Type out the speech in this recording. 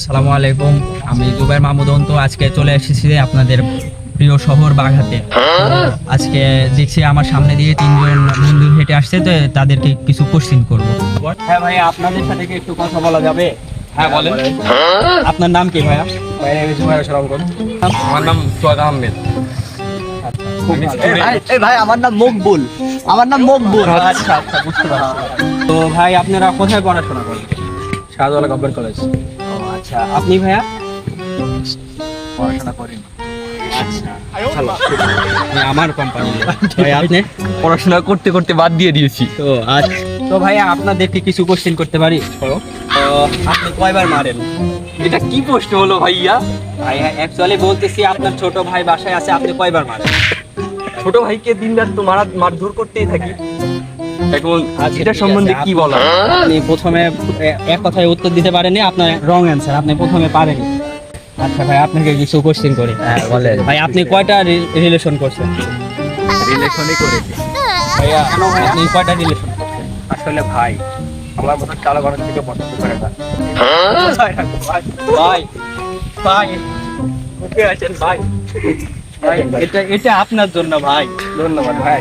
আসসালামু আলাইকুম। আমি জুবাইর মাহমুদ অন্তু। আজকে চলে এসেছি আপনাদের প্রিয় শহর বাঘাতে। আজকে দেখছি আমার সামনে দিয়ে তিনজন বন্ধু হেঁটে আসছে, তো তাদেরকে কিছু কোশ্চেন করব। হ্যাঁ ভাই, আপনাদের সাথে কি একটু কথা বলা যাবে? হ্যাঁ বলেন। আপনার নাম কি ভাইয়া? আমার নাম সোহাগ আহমেদ। ভাই আমার নাম মকবুল। আচ্ছা আচ্ছা, বুঝতে পারছি। তো ভাই আপনারা কোথায় পড়াশোনা করেন? Shahjalal government college. ও আচ্ছা, আপনি ভাইয়া? পড়াশোনা করি আচ্ছা, ভালো। আপনি আমার কোম্পানি। ভাই আপনি? পড়াশোনা করতে করতে বাদ দিয়ে দিয়েছি। তো আচ্ছা, তো ভাইয়া আপনাদেরকে কিছু কোশ্চেন করতে পারি? তো আপনি কয়বার মারেন? এটা কি প্রশ্ন হলো ভাইয়া? ভাই অ্যাকচুয়ালি বলতেছি, আপনার ছোট ভাই বাসায় আছে, আপনি কয়বার মারেন? ছোট ভাইকে দিন রাত তো মারধর করতেই থাকি। এখন আচ্ছা, এটা ঠিক সম্বন্ধে আছে। কি বলা? আপনি প্রথমে এক কথায় উত্তর দিতে পারেননি, আপনার রং অ্যান্সার। আপনি প্রথমে পারেননি। আচ্ছা ভাই, আপনাকে কিছু কোশ্চেন করি। হ্যাঁ বলেন। ভাই আপনি কয়টা রিলেশন করছেন? রিলেশনই করেছি। ভাইয়া কেন ভাই আপনি কয়টা রিলেশন করছেন? আসলে ভাই আমার মতো চালা ঘরের থেকে পছন্দ করে না। ভাই ভাই ওকে আছেন ভাই? ভাই এটা আপনার জন্য ভাই। ধন্যবাদ ভাই।